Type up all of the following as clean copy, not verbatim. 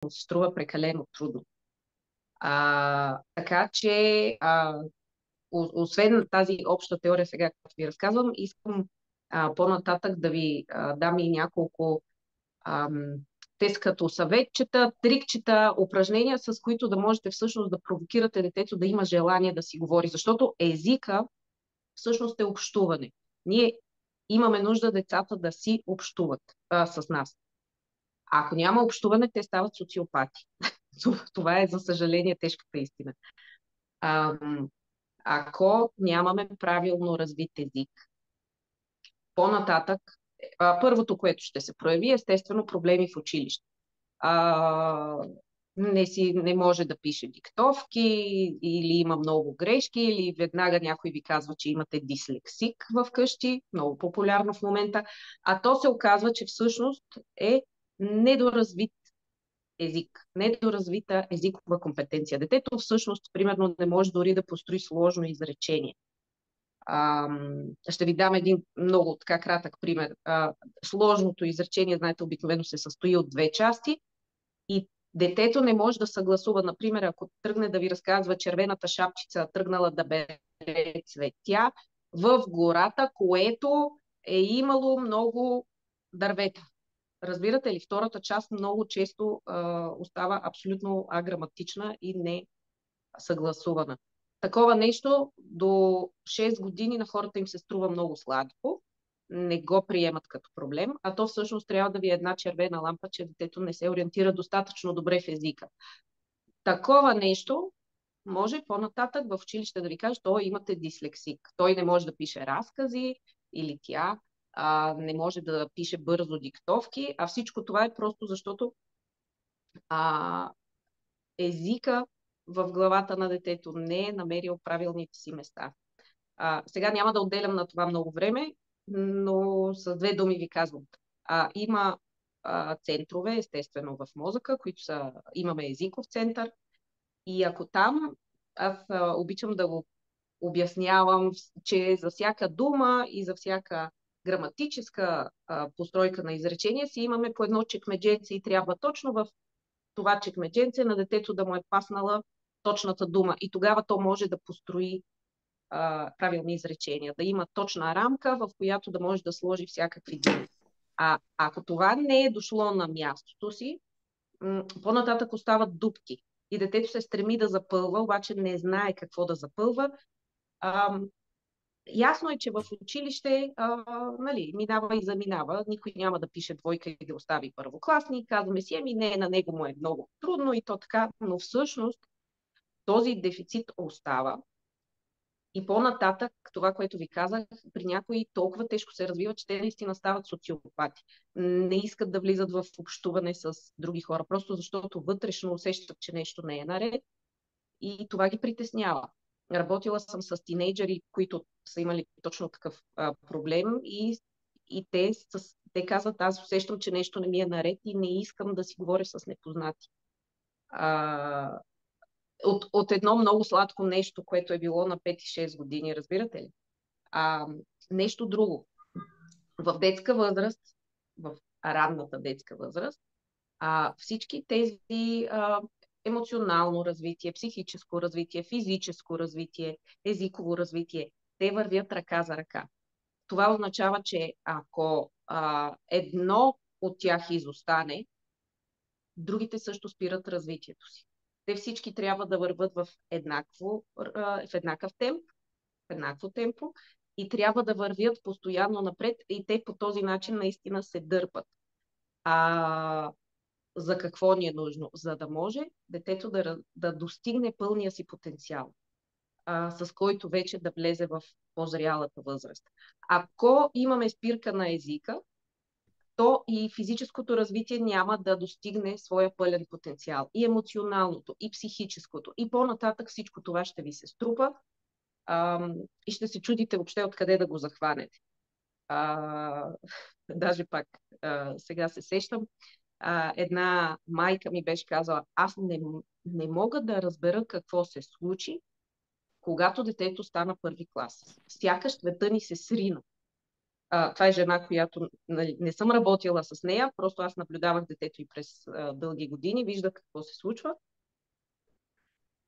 му се струва прекалено трудно. Така че, освен тази обща теория сега, която ви разказвам, искам по-нататък да ви дам и няколко тест като съветчета, трикчета, упражнения, с които да можете всъщност да провокирате детето да има желание да си говори. Защото езика всъщност е общуване. Ние имаме нужда децата да си общуват с нас. Ако няма общуване, те стават социопати. Това е, за съжаление, тежката истина. Ако нямаме правилно развит език, по-нататък, първото, което ще се прояви, естествено, проблеми в училище. Не може да пише диктовки, или има много грешки, или веднага някой ви казва, че имате дислексик в къщи, много популярно в момента, а то се оказва, че всъщност е недоразвит език, недоразвита езикова компетенция. Детето всъщност, примерно, не може дори да построи сложно изречение. Ще ви дам един много така кратък пример. Сложното изречение, знаете, обикновено се състои от две части и детето не може да съгласува. Например, ако тръгне да ви разказва червената шапчица, тръгнала да бере цветя в гората, което е имало много дървета. Разбирате ли, втората част много често остава абсолютно аграматична и не съгласувана. Такова нещо до 6 години на хората им се струва много сладко, не го приемат като проблем, а то всъщност трябва да ви е една червена лампа, че детето не се ориентира достатъчно добре в езика. Такова нещо може по-нататък в училище да ви каже, той имате дислексик. Той не може да пише разкази или тя не може да пише бързо диктовки, а всичко това е просто защото езика в главата на детето не е намерил правилните си места. Сега няма да отделям на това много време, но с две думи ви казвам. Има центрове, естествено, в мозъка, които имаме езиков център, и ако там, аз обичам да го обяснявам, че за всяка дума и за всяка граматическа постройка на изречение си имаме по едно чекмедженце и трябва точно в това чекмедженце на детето да му е паснала точната дума. И тогава то може да построи правилни изречения, да има точна рамка, в която да може да сложи всякакви думи. Ако това не е дошло на мястото си, по-нататък остават дупки. И детето се стреми да запълва, обаче не знае какво да запълва. Ясно е, че в училище минава и заминава. Никой няма да пише двойка и да остави първокласник. Казваме си, не, на него му е много трудно и то така, но всъщност този дефицит остава. И по-нататък, това, което ви казах, при някои толкова тежко се развива, че те наистина стават социопати. Не искат да влизат в общуване с други хора, просто защото вътрешно усещат, че нещо не е наред и това ги притеснява. Работила съм с тинейджери, които са имали точно такъв проблем и те казват, аз усещам, че нещо не ми е наред и не искам да си говоря с непознати. От едно много сладко нещо, което е било на 5-6 години, разбирате ли? Нещо друго. В детска възраст, в ранната детска възраст, всички тези емоционално развитие, психическо развитие, физическо развитие, езиково развитие, те вървят ръка за ръка. Това означава, че ако едно от тях изостане, другите също спират развитието си. Те всички трябва да върват в еднакъв темпо и трябва да вървят постоянно напред и те по този начин наистина се дърпат. За какво ни е нужно? За да може детето да достигне пълния си потенциал, с който вече да влезе в по-зрялата възраст. Ако имаме спирка на езика, то и физическото развитие няма да достигне своя пълен потенциал. И емоционалното, и психическото, и по-нататък всичко това ще ви се струпа и ще се чудите въобще откъде да го захванете. Даже пак сега се сещам, една майка ми беше казала, аз не мога да разбера какво се случи, когато детето стана първи клас. Сякаш света ни се срина. Това е жена, която не съм работила с нея, просто аз наблюдавах детето и през дълги години, виждах какво се случва.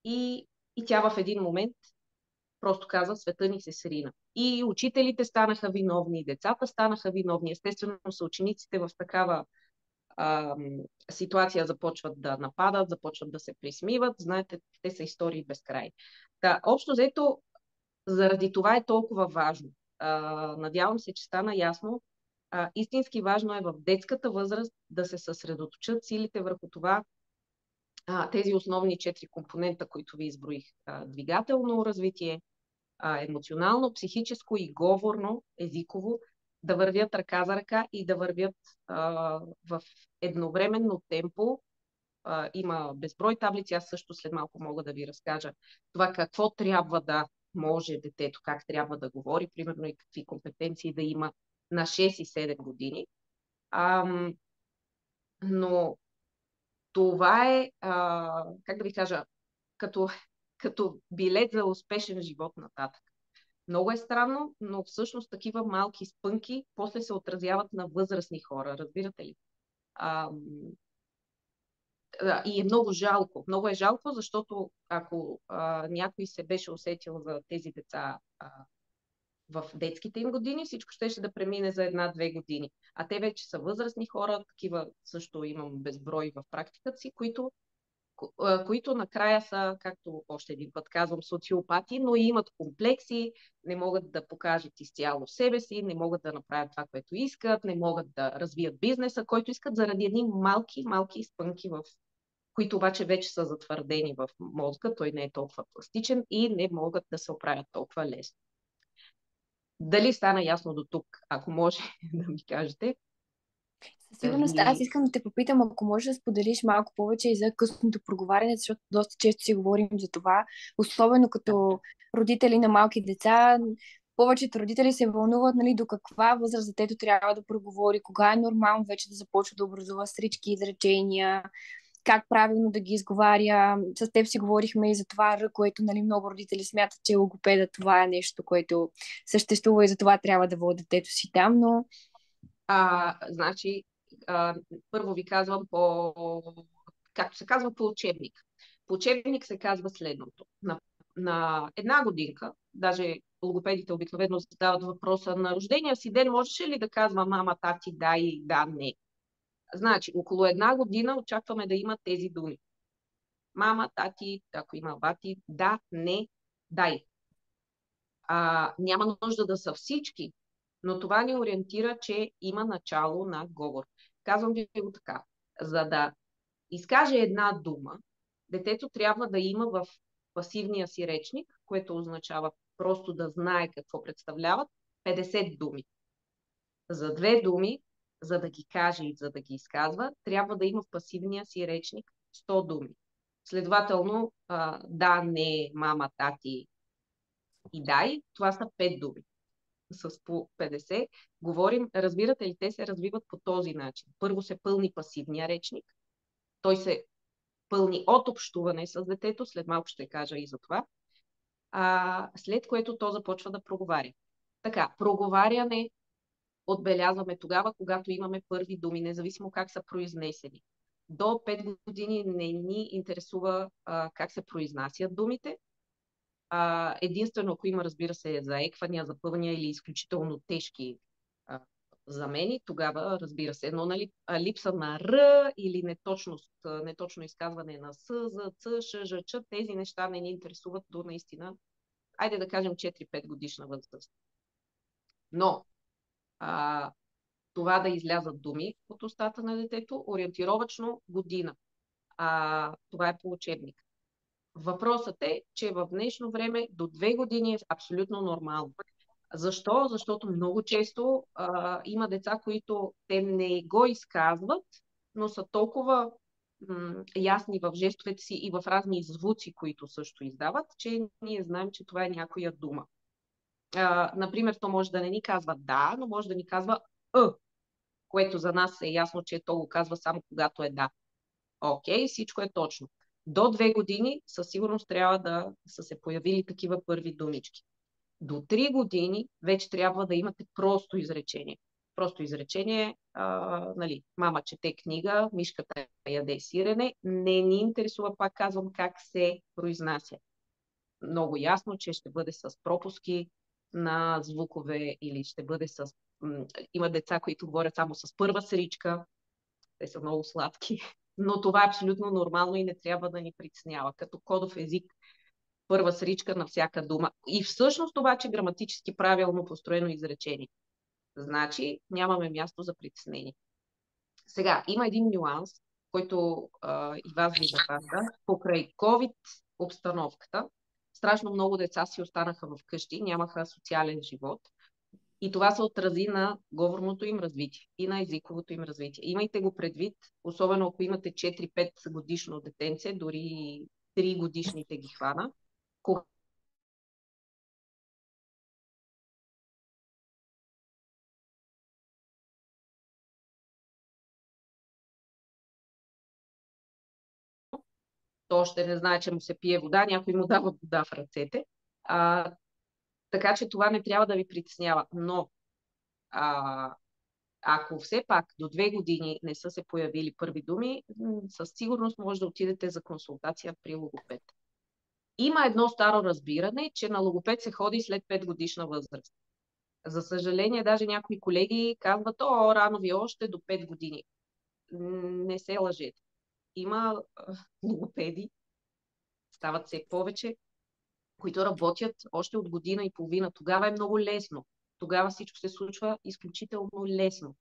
И тя в един момент просто каза, света ни се срина. И учителите станаха виновни, и децата станаха виновни. Естествено, съучениците в такава ситуация започват да нападат, започват да се присмиват. Знаете, те са истории без край. Общо взето, заради това е толкова важно. Надявам се, че стана ясно. Истински важно е в детската възраст да се съсредоточат силите върху това, тези основни 4 компонента, които ви изброих. Двигателно развитие, емоционално, психическо и говорно, езиково, да вървят ръка за ръка и да вървят в едновременно темпо. Има безброй таблици, аз също след малко мога да ви разкажа това какво трябва да може детето, как трябва да говори, примерно и какви компетенции да има на 6 и 7 години. Но това е, как да ви кажа, като билет за успешен живот нататък. Много е странно, но всъщност такива малки спънки после се отразяват на възрастни хора, разбирате ли? И е много жалко. Много е жалко, защото ако някой се беше усетил за тези деца в детските им години, всичко ще да премине за 1-2 години. А те вече са възрастни хора, такива също имам безброй в практиката си, които накрая са, както още един път казвам, социопати, но и имат комплекси, не могат да покажат изцяло себе си, не могат да направят това, което искат, не могат да развият бизнеса, който искат заради едни малки спънки, които обаче вече са затвърдени в мозъка, той не е толкова пластичен и не могат да се оправят толкова лесно. Дали стана ясно до тук, ако може да ми кажете? Със сигурност, аз искам да те попитам, ако можеш да споделиш малко повече и за късното проговаряне, защото доста често си говорим за това, особено като родители на малки деца. Повечето родители се вълнуват, нали, до каква възраст детето трябва да проговори, кога е нормално вече да започва да образува срички, изречения, как правилно да ги изговаря. С теб си говорихме и за това което, нали, много родители смятат, че логопеда това е нещо, което съществува и за това трябва да води детето си там, но... Значи, първо ви казвам както се казва по учебник. По учебник се казва следното. На 1 годинка, даже логопедите обикновено задават въпроса на рождения си ден, можеше ли да казва мама, тати, да и да, не. Значи, около 1 година очакваме да има тези думи. Мама, тати, ако има бати, да, не, дай. Няма нужда да са всички, но това ни ориентира, че има начало на говор. Казвам ви го така. За да изкаже една дума, детето трябва да има в пасивния си речник, което означава просто да знае какво представляват, 50 думи. За 2 думи, за да ги каже и за да ги изказва, трябва да има в пасивния си речник 100 думи. Следователно, да, не, мама, тати и дай, това са 5 думи. С по 50 говорим, разбирате ли, те се развиват по този начин. Първо се пълни пасивния речник, той се пълни от общуване с детето, след малко ще кажа и за това, след което то започва да проговаря. Така, проговаряне отбелязваме тогава, когато имаме първи думи, независимо как са произнесени. До 5 години не ни интересува как се произнасят думите. Единствено, ако има, разбира се, заеквания, запъвания или изключително тежки замени, тогава, разбира се, но нали, липса на Р или неточно изказване на С, за Ц, Ш, Ж, Ч, тези неща не ни интересуват до наистина, айде да кажем 4-5 годишна възраст. Но това да излязат думи от устата на детето, ориентировачно година. Това е по учебник. Въпросът е, че в днешно време до 2 години е абсолютно нормално. Защо? Защото много често има деца, които те не го изказват, но са толкова ясни в жестовете си и в разни звуци, които също издават, че ние знаем, че това е някоя дума. Например, то може да не ни казва да, но може да ни казва което за нас е ясно, че то го казва само когато е да. Окей, всичко е точно. До 2 години със сигурност трябва да са се появили такива първи думички. До 3 години вече трябва да имате просто изречение. Просто изречение, нали, мама чете книга, мишката яде сирене. Не ни интересува, пак казвам, как се произнася. Много ясно, че ще бъде с пропуски на звукове или ще бъде с... Има деца, които говорят само с първа сричка. Те са много сладки. Но това е абсолютно нормално и не трябва да ни притеснява. Като кодов език, първа сричка на всяка дума. И всъщност обаче граматически правилно построено изречение. Значи нямаме място за притеснение. Сега, има един нюанс, който и вас ви засяга. Покрай COVID обстановката, страшно много деца си останаха вкъщи, нямаха социален живот. И това се отрази на говорното им развитие и на езиковото им развитие. Имайте го предвид, особено ако имате 4-5 годишно детенце, дори 3 годишните ги хвана. То още не знае, че му се пие вода, някой му дава вода в ръцете. Така че това не трябва да ви притеснява. Но ако все пак до 2 години не са се появили първи думи, със сигурност може да отидете за консултация при логопед. Има едно старо разбиране, че на логопед се ходи след 5 годишна възраст. За съжаление, даже някои колеги казват, рано ви още до 5 години. Не се лъжете. Има логопеди, стават все повече, които работят още от година и половина. Тогава е много лесно. Тогава всичко се случва изключително лесно.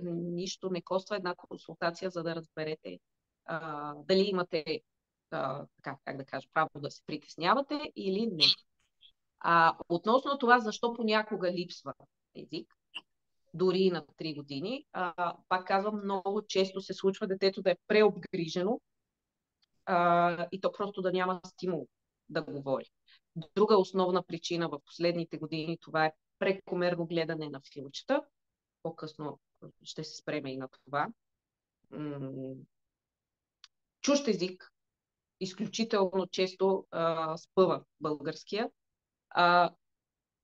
Нищо не коства една консултация, за да разберете дали имате как да кажа, право да се притеснявате или не. Относно това, защо понякога липсва език, дори и на 3 години, пак казвам, много често се случва детето да е преобгрижено и то просто да няма стимул да говори. Друга основна причина в последните години това е прекомерно гледане на филмчета. По-късно ще се спреме и на това. Чужд език изключително често спъва българския.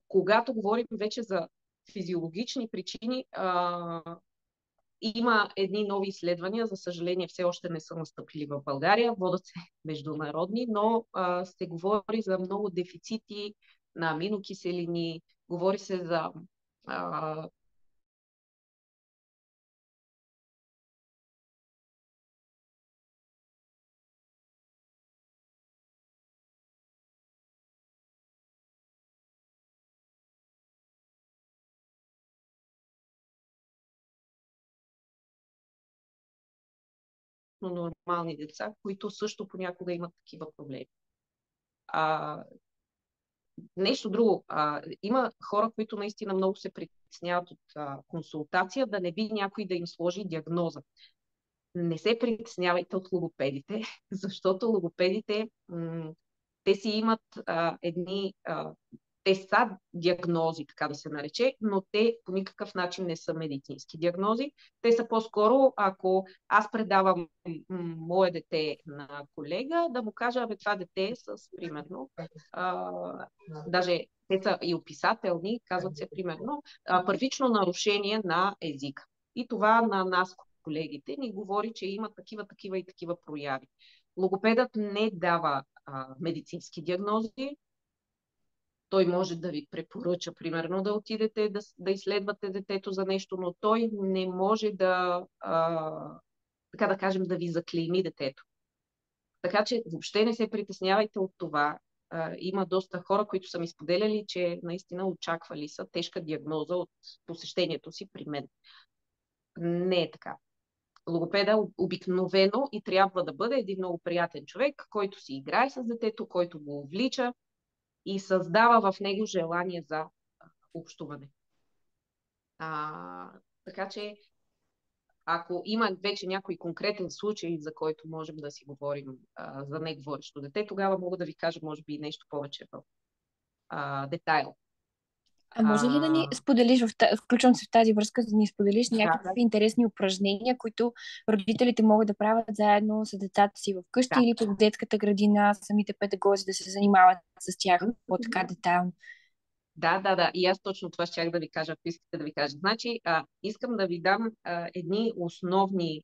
Когато говорим вече за физиологични причини, има едни нови изследвания, за съжаление все още не са настъпили в България, водят се международни, но се говори за много дефицити на аминокиселини, говори се за нормални деца, които също понякога имат такива проблеми. Нещо друго. Има хора, които наистина много се притесняват от консултация, да не би някой да им сложи диагноза. Не се притеснявайте от логопедите, защото логопедите, те си имат едни... те са диагнози, така да се нарече, но те по никакъв начин не са медицински диагнози. Те са по-скоро, ако аз предавам мое дете на колега, да му кажа, това дете е с, примерно, даже те са и описателни, казват се, примерно, първично нарушение на езика. И това на нас, колегите, ни говори, че има такива и такива прояви. Логопедът не дава медицински диагнози. Той може да ви препоръча, примерно, да отидете да изследвате детето за нещо, но той не може така да кажем, да ви заклейми детето. Така че въобще не се притеснявайте от това. Има доста хора, които са ми споделяли, че наистина очаквали са тежка диагноза от посещението си при мен. Не е така. Логопеда обикновено и трябва да бъде един много приятен човек, който си играе с детето, който го увлича и създава в него желание за общуване. Така че, ако има вече някой конкретен случай, за който можем да си говорим за неговорещо дете, тогава мога да ви кажа, може би, нещо повече в детайл. А може ли да ни споделиш, включвам се в тази връзка, да ни споделиш някакви интересни упражнения, които родителите могат да правят заедно с децата си вкъщи или в детската градина, самите педагози да се занимават с тях по-така детайлно? Да. И аз точно това щях да ви кажа, ако искате да ви кажа. Значи, искам да ви дам едни основни,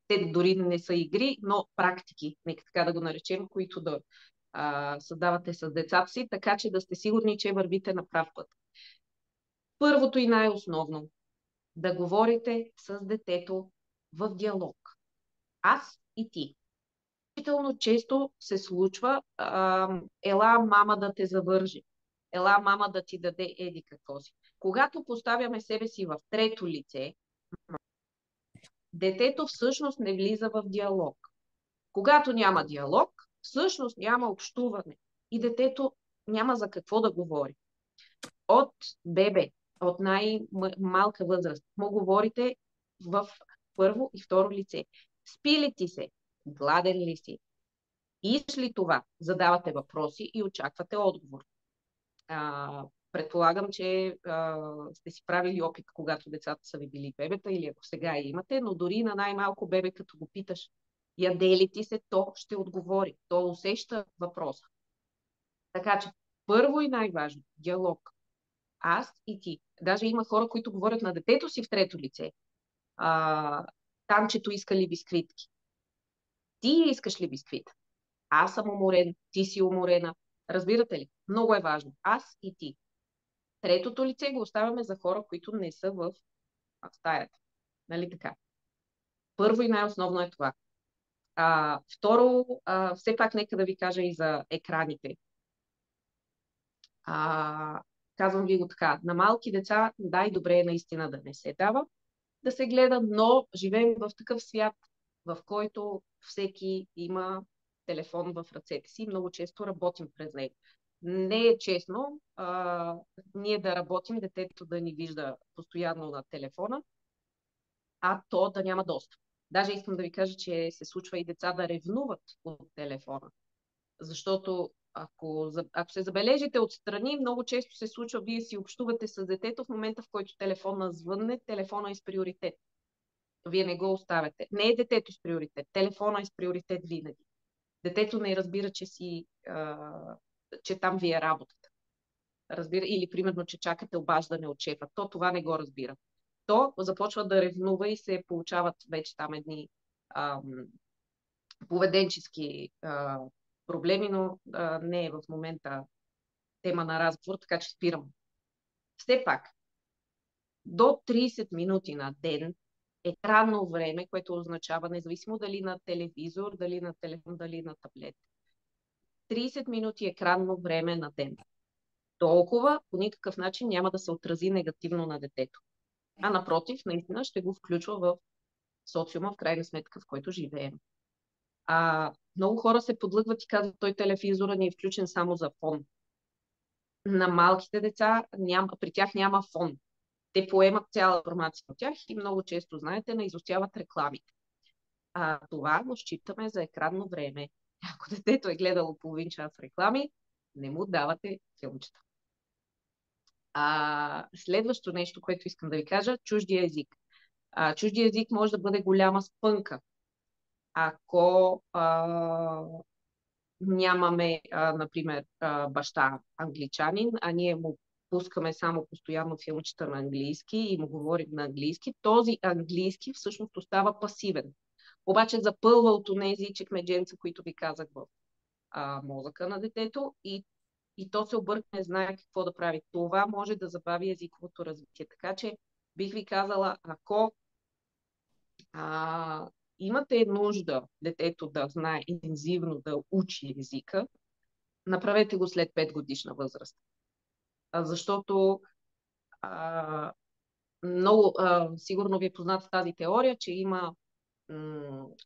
те дори не са игри, но практики, нека така да го наречем, които да създавате с децата си, така че да сте сигурни, че вървите на прав път. Първото и най-основно, да говорите с детето в диалог. Аз и ти. Изключително често се случва, ела мама да те завърже, ела мама да ти даде еди какво си. Когато поставяме себе си в трето лице, детето всъщност не влиза в диалог. Когато няма диалог, всъщност няма общуване и детето няма за какво да говори. От бебе, от най-малка възраст, му говорите в първо и второ лице. Спи ли ти се? Гладен ли си? Искаш ли това? Задавате въпроси и очаквате отговор. Предполагам, че сте си правили опит, когато децата са ви били бебета или ако сега имате, но дори на най-малко бебе, като го питаш, яде ли ти се, то ще отговори. То усеща въпроса. Така че, първо и най-важно, диалог. Аз и ти. Даже има хора, които говорят на детето си в трето лице. Танчето иска ли бисквитки? Ти искаш ли бисквит? Аз съм уморен, ти си уморена. Разбирате ли? Много е важно. Аз и ти. Третото лице го оставяме за хора, които не са в стаята. Нали така? Първо и най-основно е това. Второ, все пак нека да ви кажа и за екраните. Казвам ви го така. На малки деца, да, и добре е наистина да не се дава, да се гледа, но живеем в такъв свят, в който всеки има телефон в ръцете си. Много често работим през него. Не е честно ние да работим, детето да ни вижда постоянно на телефона, а то да няма достъп. Даже искам да ви кажа, че се случва и деца да ревнуват от телефона. Защото ако се забележите отстрани, много често се случва, вие си общувате с детето в момента, в който телефона звънне, телефона е с приоритет. Вие не го оставяте. Не е детето с приоритет, телефона е с приоритет винаги. Детето не разбира, че там ви е работата. Разбира, или примерно, че чакате обаждане от шефа. То това не го разбира. То започва да ревнува и се получават вече там едни поведенчески проблеми, но не е в момента тема на разговор, така че спирам. Все пак, до 30 минути на ден екранно време, което означава независимо дали на телевизор, дали на телефон, дали на таблет. 30 минути екранно време на ден. Толкова по никакъв начин няма да се отрази негативно на детето. А напротив, наистина ще го включва в социума, в крайна сметка, в който живеем. Много хора се подлъгват и казват, той телевизора ни е включен само за фон. На малките деца при тях няма фон. Те поемат цяла информация от тях и много често, знаете, наизустяват рекламите. Това го считаме за екранно време. Ако детето е гледало половин час реклами, не му давате филмчета. Следващо нещо, което искам да ви кажа, чуждия език. Чуждия език може да бъде голяма спънка. Ако нямаме, например, баща англичанин, а ние му пускаме само постоянно филмчета на английски и му говорим на английски, този английски всъщност остава пасивен. Обаче запълва от онези чекмедженца, които ви казах в мозъка на детето и то се обърка, не знае какво да прави. Това може да забави езиковото развитие. Така че бих ви казала, ако имате нужда детето да знае интензивно да учи езика, направете го след 5 годишна възраст. Защото много сигурно ви е позната тази теория, че има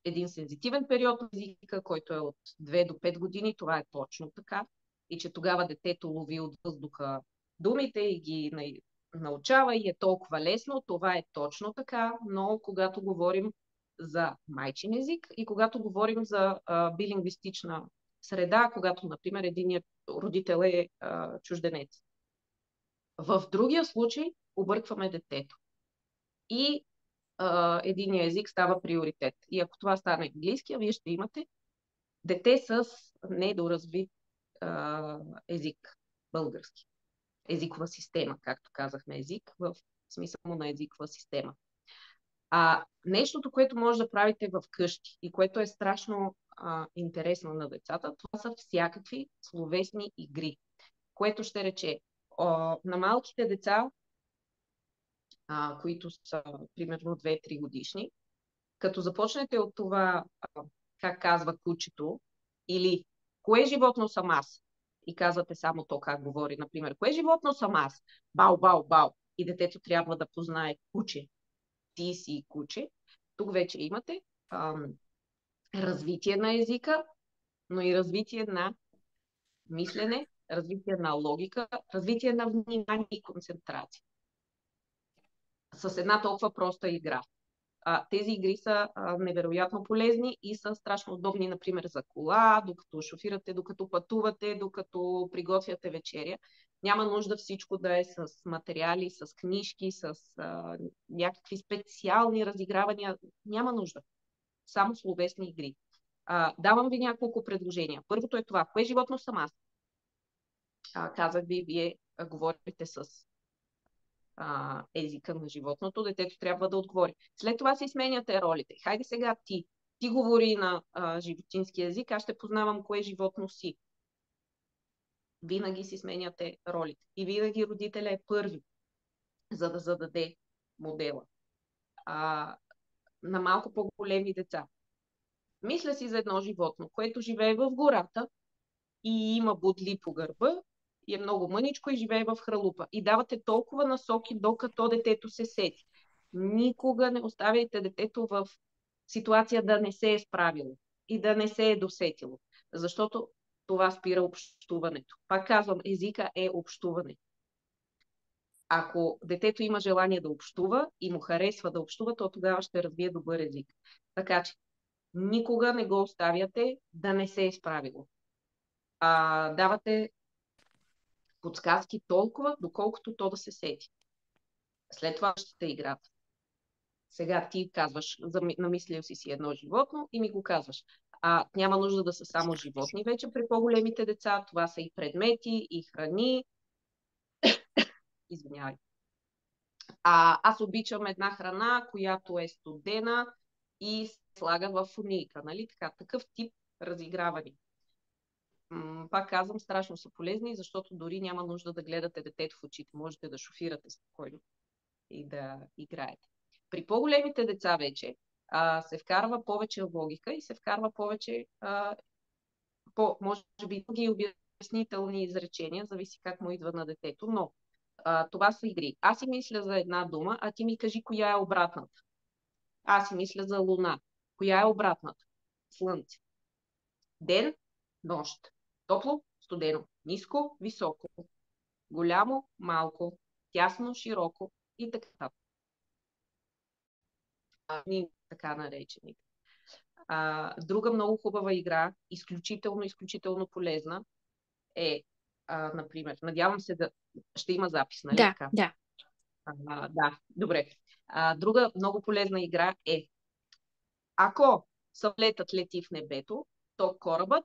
един сензитивен период на езика, който е от 2 до 5 години. Това е точно така. И че тогава детето лови от въздуха думите и ги научава и е толкова лесно. Това е точно така, но когато говорим за майчин език и когато говорим за билингвистична среда, когато, например, единият родител е чужденец. В другия случай объркваме детето. И единия език става приоритет. И ако това стане английския, вие ще имате дете с недоразвит език, български. Езикова система, както казахме, език в смисъл на езикова система. Нещото, което може да правите в къщи и което е страшно интересно на децата, това са всякакви словесни игри, което ще рече на малките деца, които са примерно 2-3 годишни, като започнете от това как казва кучето или кое животно съм аз и казвате само то как говори, например, кое животно съм аз? Бау, бау, бау. И детето трябва да познае куче. Ти си куче. Тук вече имате развитие на езика, но и развитие на мислене, развитие на логика, развитие на внимание и концентрация. С една толкова проста игра. Тези игри са невероятно полезни и са страшно удобни, например, за кола, докато шофирате, докато пътувате, докато приготвяте вечеря. Няма нужда всичко да е с материали, с книжки, с някакви специални разигравания. Няма нужда. Само словесни игри. Давам ви няколко предложения. Първото е това. Кое животно съм аз? Казах ви, вие говорите с езика на животното, детето трябва да отговори. След това си сменяте ролите. Хайде сега ти. Ти говори на животински език, аз ще познавам кое животно си. Винаги си сменяте ролите. И винаги родителя е първи, за да зададе модела. На малко по-големи деца. Мисля си за едно животно, което живее в гората и има бодли по гърба и е много мъничко и живее в хралупа. И давате толкова насоки, докато детето се сети. Никога не оставяйте детето в ситуация да не се е справило и да не се е досетило. Защото това спира общуването. Пак казвам, езика е общуване. Ако детето има желание да общува и му харесва да общува, то тогава ще развие добър език. Така че никога не го оставяте да не се е справило. Давате подсказки толкова, доколкото то да се сети. След това ще играта. Сега ти казваш, намислил си едно животно и ми го казваш. Няма нужда да са само животни вече при по-големите деца. Това са и предмети, и храни. Извинявай. Аз обичам една храна, която е студена и се слага в фунийка. Нали? Такъв тип разиграване. Пак казвам, страшно са полезни, защото дори няма нужда да гледате детето в очите. Можете да шофирате спокойно и да играете. При по-големите деца вече се вкарва повече логика и се вкарва повече, може би, други обяснителни изречения, зависи как му идва на детето, но това са игри. Аз си мисля за една дума, а ти ми кажи коя е обратната. Аз си мисля за луна. Коя е обратната? Слънце. Ден, нощ. Топло, студено. Ниско, високо. Голямо, малко. Тясно, широко и така. Така наречени. Друга много хубава игра, изключително полезна е, например, надявам се да ще има запис, нали? Да, така? да. Да, добре. Друга много полезна игра е, ако самолетът лети в небето, то корабът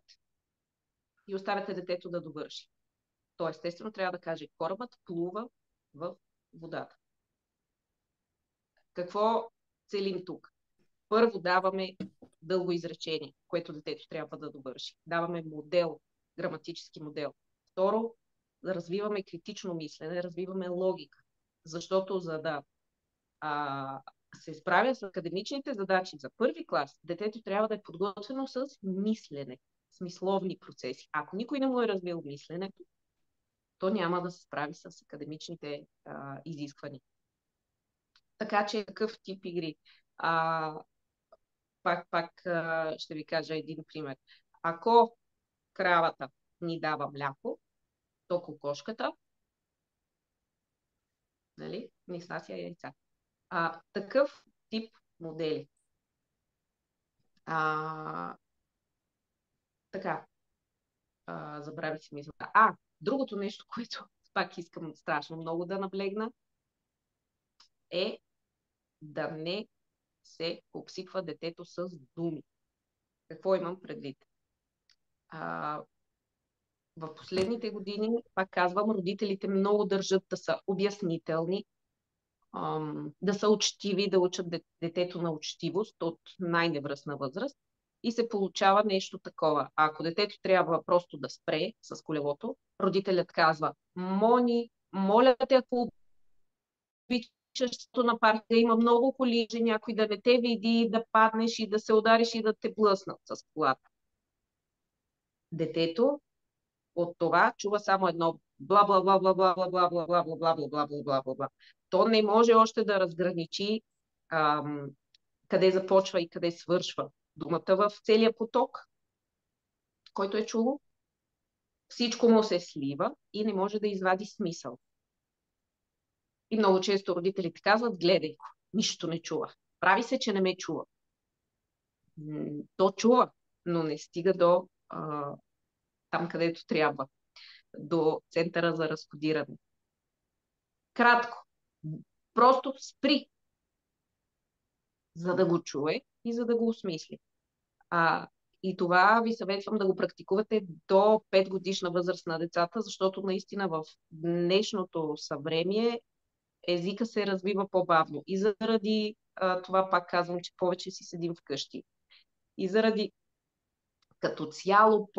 и оставяте детето да довърши. То естествено трябва да каже, корабът плува в водата. Какво целим тук? Първо даваме дълго изречение, което детето трябва да довърши. Даваме модел, граматически модел. Второ, развиваме критично мислене, развиваме логика. Защото за да се справя с академичните задачи за първи клас, детето трябва да е подготвено с мислене, смисловни процеси. Ако никой не му е развил мисленето, то няма да се справи с академичните изисквания. Така че такъв тип игри. Пак ще ви кажа един пример. Ако кравата ни дава мляко, то кокошката, нали, ни снася яйца. Такъв тип модели. Така. забравя си мисълта. Другото нещо, което пак искам страшно много да наблегна, е да не се обсипва детето с думи. Какво имам предвид? В последните години, пак казвам, родителите много държат да са обяснителни, да са учтиви, да учат детето на учтивост от най-невръстна възраст. И се получава нещо такова. Ако детето трябва просто да спре с колелото, родителят казва: Мони, моля те, ако обичаш на парка, има много коли, че някой да не те види, да паднеш и да се удариш и да те блъснат с колата. Детето от това чува само едно бла бла бла бла бла бла бла бла бла бла бла бла бла бла бла бла. То не може още да разграничи къде започва и къде свършва думата в целия поток, който е чуло. Всичко му се слива и не може да извади смисъл. И много често родителите казват: гледай го, нищо не чува. Прави се, че не ме чува. То чува, но не стига до там, където трябва. До центъра за разкодиране. Кратко. Просто спри, за да го чуе и за да го осмисли. И това ви съветвам да го практикувате до 5 годишна възраст на децата, защото наистина в днешното съвремие езика се развива по-бавно. И заради това, пак казвам, че повече си седим вкъщи. И заради като цяло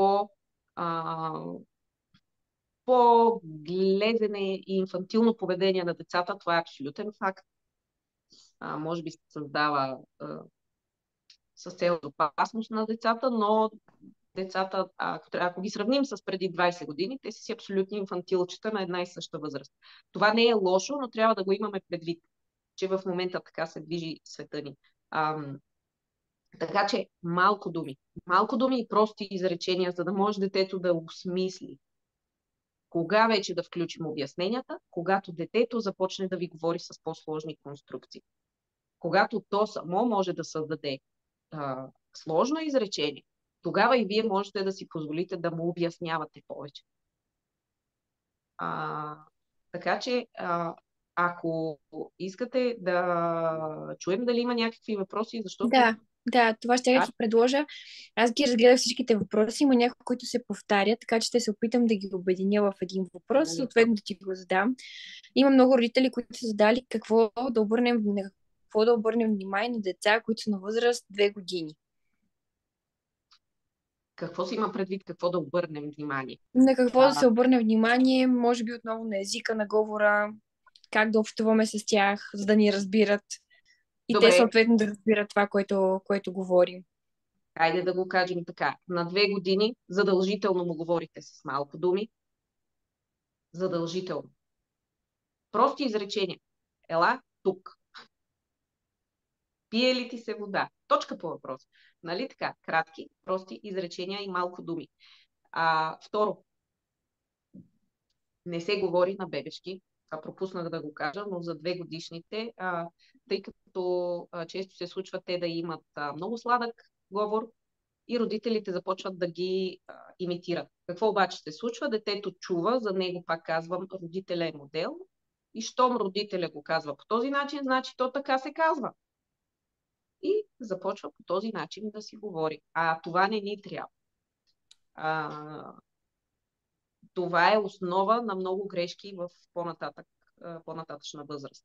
по-глезене и инфантилно поведение на децата, това е абсолютен факт. Може би се създава с цел опасност на децата, но децата, ако ги сравним с преди 20 години, те са си абсолютни инфантилчета на една и съща възраст. Това не е лошо, но трябва да го имаме предвид, че в момента така се движи света ни. Така че малко думи и прости изречения, за да може детето да осмисли. Кога вече да включим обясненията? Когато детето започне да ви говори с по-сложни конструкции. Когато то само може да създаде сложно изречение, тогава и вие можете да си позволите да му обяснявате повече. Така че, ако искате да чуем дали има някакви въпроси, защото... Да, това ще я ти предложа. Аз ги разгледах всичките въпроси, има някои, които се повтарят, така че ще се опитам да ги обединя в един въпрос, съответно да ти го задам. Има много родители, които са задали на какво да обърнем внимание на деца, които са на възраст 2 години. Какво си има предвид, какво да обърнем внимание? На какво да се обърне внимание, може би отново на езика на говора, как да общуваме с тях, за да ни разбират. И Добре. те съответно да разбират това, което говорим. Хайде да го кажем така. На 2 години задължително му говорите с малко думи. Задължително. Прости изречения. Ела тук. Пие ли ти се вода? Точка по въпрос. Нали така? Кратки, прости изречения и малко думи. Второ, не се говори на бебешки. Това пропуснах да го кажа, но за 2 годишните, тъй като често се случва те да имат много сладък говор и родителите започват да ги имитират. Какво обаче се случва? Детето чува, за него пак казвам, родителя е модел и щом родителя го казва по този начин, значи то така се казва. И започва по този начин да си говори. Това не ни трябва. Това е основа на много грешки в по-нататъчна възраст.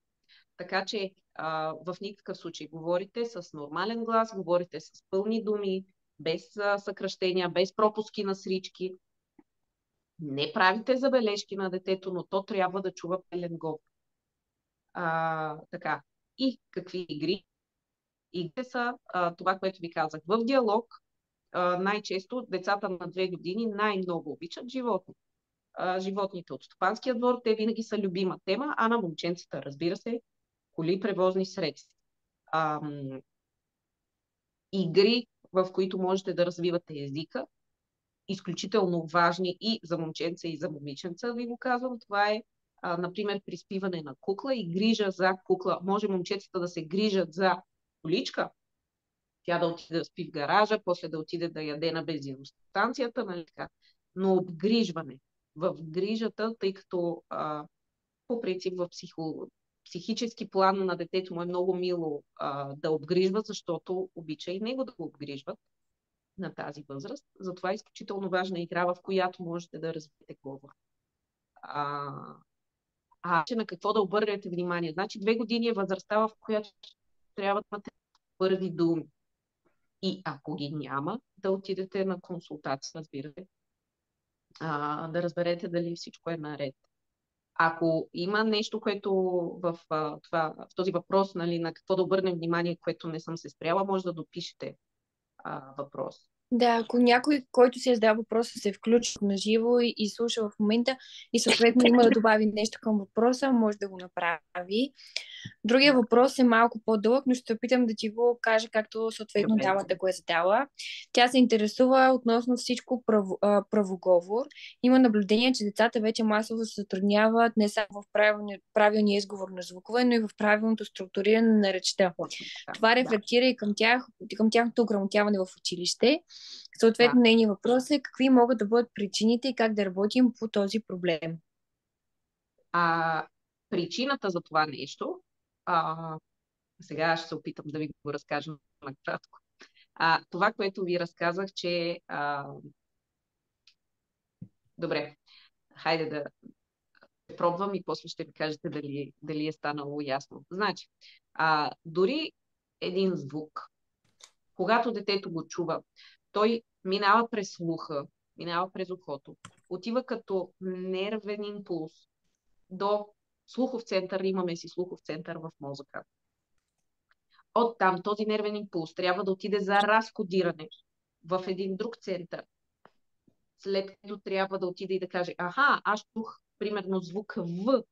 Така че в никакъв случай говорите с нормален глас, говорите с пълни думи, без съкращения, без пропуски на срички. Не правите забележки на детето, но то трябва да чува пълен говор. Така. И какви игри? Игрите са това, което ви казах. В диалог най-често децата на 2 години най-много обичат животни. Животните от стопанския двор, те винаги са любима тема, а на момченцата, разбира се, коли, превозни средства. Игри, в които можете да развивате езика, изключително важни и за момченца, и за момиченца, ви го казвам. Това е, например, приспиване на кукла и грижа за кукла. Може момчетата да се грижат за количка, тя да отиде да спи в гаража, после да отиде да яде на бензиностанцията, нали така. но обгрижване. В грижата, тъй като по принцип в психически план на детето му е много мило да обгрижва, защото обича и него да го обгрижват на тази възраст. Затова е изключително важна игра, в която можете да развиете говор. На какво да обърнете внимание? Значи 2 години е възрастта, в която трябва да имате първи думи. И ако ги няма, да отидете на консултация, разбирате, да разберете дали всичко е наред. Ако има нещо, което в този въпрос, нали, на какво да обърнем внимание, което не съм се спряла, може да допишете въпрос. Да, ако някой, който си е задал въпроса, се включи на живо и слуша в момента и съответно има да добави нещо към въпроса, може да го направи. Другия въпрос е малко по-дълъг, но ще се опитам да ти го кажа както съответно дамата го е задала. Тя се интересува относно всичко правоговор. Има наблюдение, че децата вече масово се затрудняват не само в правилния изговор на звукове, но и в правилното структуриране на речта. Това рефлектира и към тяхното ограмотяване в училище. Съответно, нейният въпрос е какви могат да бъдат причините и как да работим по този проблем. Причината за това нещо, сега ще се опитам да ви го разкажа накратко. Това, което ви разказах, че добре, хайде да пробвам и после ще ви кажете дали е станало ясно. Значи, дори един звук, когато детето го чува, той минава през слуха, минава през ухото, отива като нервен импулс до слухов център, имаме си слухов център в мозъка. Оттам този нервен импулс трябва да отиде за разкодиране в един друг център. След като трябва да отиде и да каже, аз чух примерно звук В.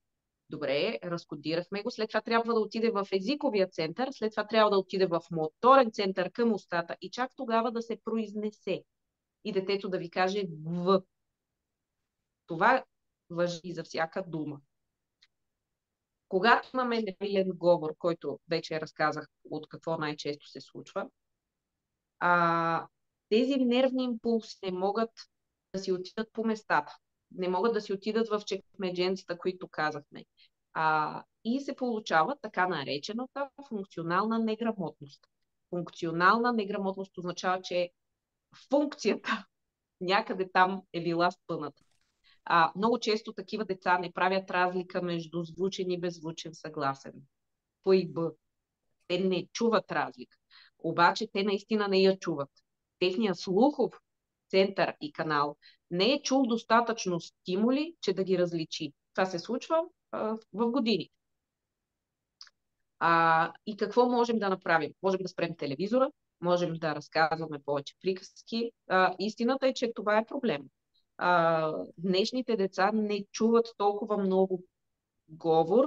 Добре, разкодирахме го. След това трябва да отиде в езиковия център, след това трябва да отиде в моторен център към устата и чак тогава да се произнесе и детето да ви каже В. Това важи за всяка дума. Когато имаме невилен говор, който вече разказах от какво най-често се случва, тези нервни импулси не могат да си отидат по местата. Не могат да си отидат в чекмедженцата, които казахме. И се получава така наречената функционална неграмотност. Функционална неграмотност означава, че функцията някъде там е била спъната. Много често такива деца не правят разлика между звучен и беззвучен съгласен. П и Б. Те не чуват разлика. Обаче те наистина не я чуват. Техният слухов център и канал не е чул достатъчно стимули, че да ги различи. Това се случва в години. И какво можем да направим? Можем да спрем телевизора, можем да разказваме повече приказки. Истината е, че това е проблем. Днешните деца не чуват толкова много говор,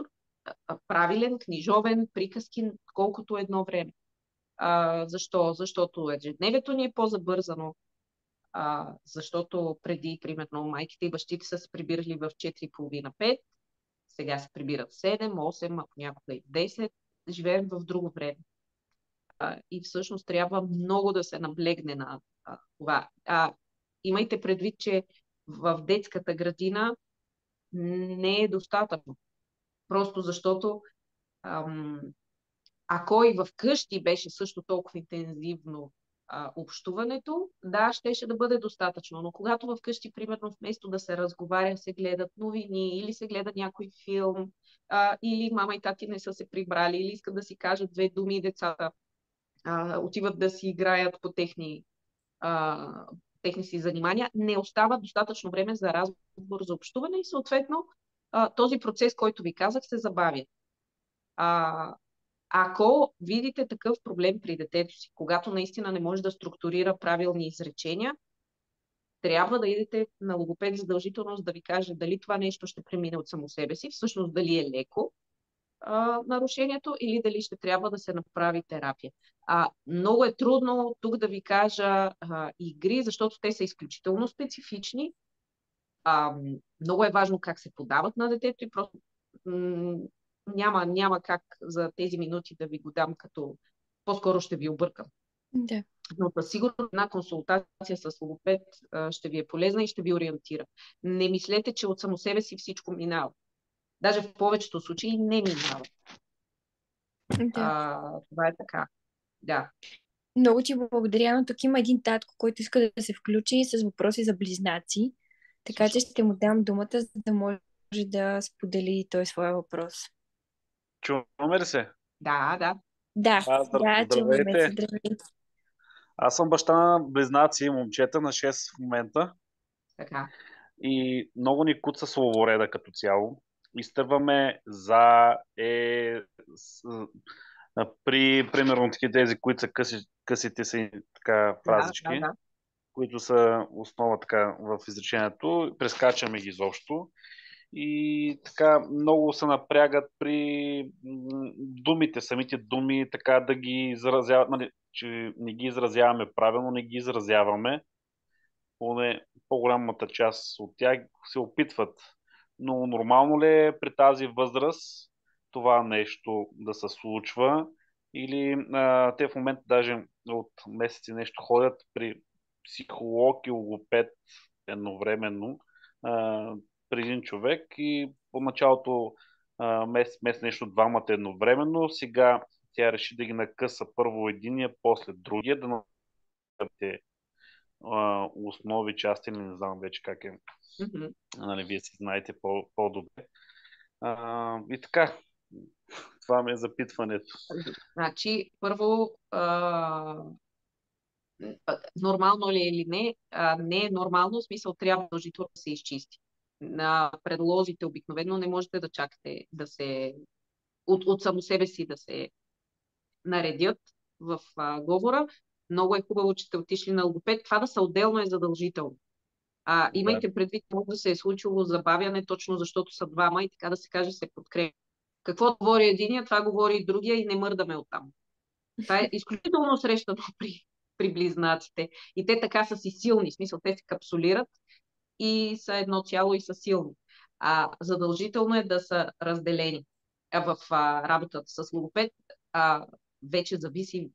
правилен, книжовен, приказки, колкото едно време. Защо? Защото ежедневието ни е по-забързано, защото преди, примерно, майките и бащите са се прибирали в 4:30-5, сега се прибират 7, 8, а понякога и 10. Живеем в друго време. И всъщност трябва много да се наблегне на това. Имайте предвид, че в детската градина не е достатъчно. Просто защото ако и в къщи беше също толкова интензивно общуването, да, щеше да бъде достатъчно. Но когато в къщи, примерно, вместо да се разговаря, се гледат новини или се гледа някой филм, или мама и тати не са се прибрали, или искат да си кажат 2 думи и децата отиват да си играят по техни си занимания, не остава достатъчно време за разговор, за общуване и съответно този процес, който ви казах, се забавя. Ако видите такъв проблем при детето си, когато наистина не може да структурира правилни изречения, трябва да идете на логопед задължително, да ви каже дали това нещо ще премине от само себе си, всъщност дали е леко нарушението или дали ще трябва да се направи терапия. Много е трудно тук да ви кажа игри, защото те са изключително специфични. Много е важно как се подават на детето и просто няма как за тези минути да ви го дам, като по-скоро ще ви объркам. Да. Но със сигурно една консултация с логопед ще ви е полезна и ще ви ориентира. Не мислете, че от само себе си всичко минава. Даже в повечето случаи не минава. Да. Това е така. Да. Много ти благодаря, но тук има един татко, който иска да се включи с въпроси за близнаци. Така че ще му дам думата, за да може да сподели той своя въпрос. Чуваме ли се? Да, да. Да, да, чуваме се. Здравейте. Здравейте. Аз съм баща на близнаци, момчета на 6 в момента. Така. И много ни куца словореда като цяло. Изтърваме за с, примерно тези, които са късите са така Да, да, фразички, да. които са основа така в изречението. Прескачаме ги изобщо. И така много се напрягат при думите, самите думи, така да ги изразяват, нали, че не ги изразяваме правилно, не ги изразяваме. Поне по-голямата част от тях се опитват. Но нормално ли е при тази възраст това нещо да се случва? Или те в момента даже от месеци нещо ходят при психолог и логопед едновременно при един човек и по началото месец нещо двамата едновременно. Сега тя реши да ги накъса първо единия, после другия, да направите основи части, не знам вече как е. Мгм. Нали, вие си знаете по-добре. И така, това ми е запитването. Значи, първо, нормално ли е или не? Не е нормално, в смисъл трябва задължително да се изчисти. На предлозите обикновено не можете да чакате да се от само себе си да се наредят в говора. Много е хубаво, че сте отишли на логопед. Това да са отделно е задължително. Да. Имайте предвид, може да се е случило забавяне, точно защото са двама и така да се каже се подкрепя. Какво говори единия, това говори и другия и не мърдаме оттам. Това е изключително срещано при близнаците. И те така са си силни, в смисъл те се капсулират и са едно цяло и са силни. Задължително е да са разделени. В работата с логопед вече зависи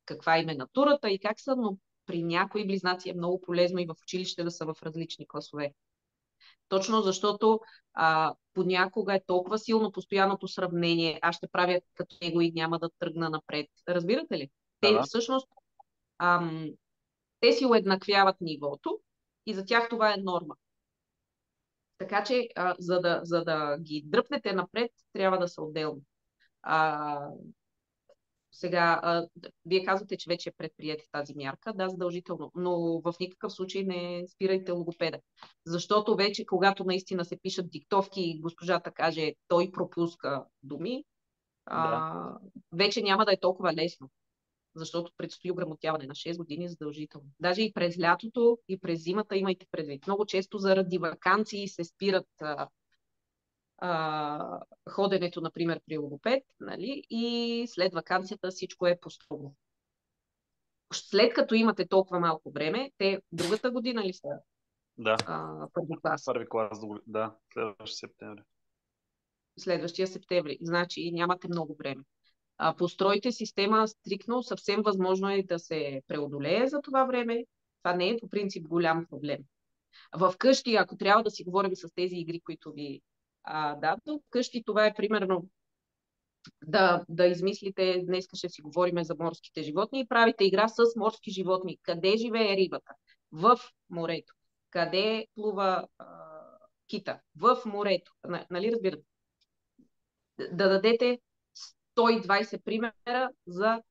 каква им е натурата и как са, но при някои близнаци е много полезно и в училище да са в различни класове. Точно защото понякога е толкова силно постоянното сравнение, аз ще правя като него и няма да тръгна напред. Разбирате ли? Те Да. всъщност те си уеднаквяват нивото и за тях това е норма. Така че, за да ги дръпнете напред, трябва да са отделни. Сега, вие казвате, че вече предприете тази мярка. Да, задължително, но в никакъв случай не спирайте логопеда. Защото вече, когато наистина се пишат диктовки и госпожата каже, той пропуска думи, Да. вече няма да е толкова лесно. Защото предстои ограмотяване на 6 години задължително. Даже и през лятото, и през зимата имайте предвид. Много често заради ваканции се спират ходенето, например, при логопед, нали? И след вакансията всичко е по-строго. След като имате толкова малко време, те другата година ли са Да. първи клас? Първи клас, да, следващия септември. Следващия септември. Значи нямате много време. Постройте система стрикно, съвсем възможно е да се преодолее за това време. Това не е по принцип голям проблем. В къщи, ако трябва да си говорим с тези игри, които ви дадох, къщи това е примерно да измислите, днес ще си говорим за морските животни и правите игра с морски животни. Къде живее рибата? В морето. Къде плува кита? В морето. Нали разбирате? Да дадете 120 примера за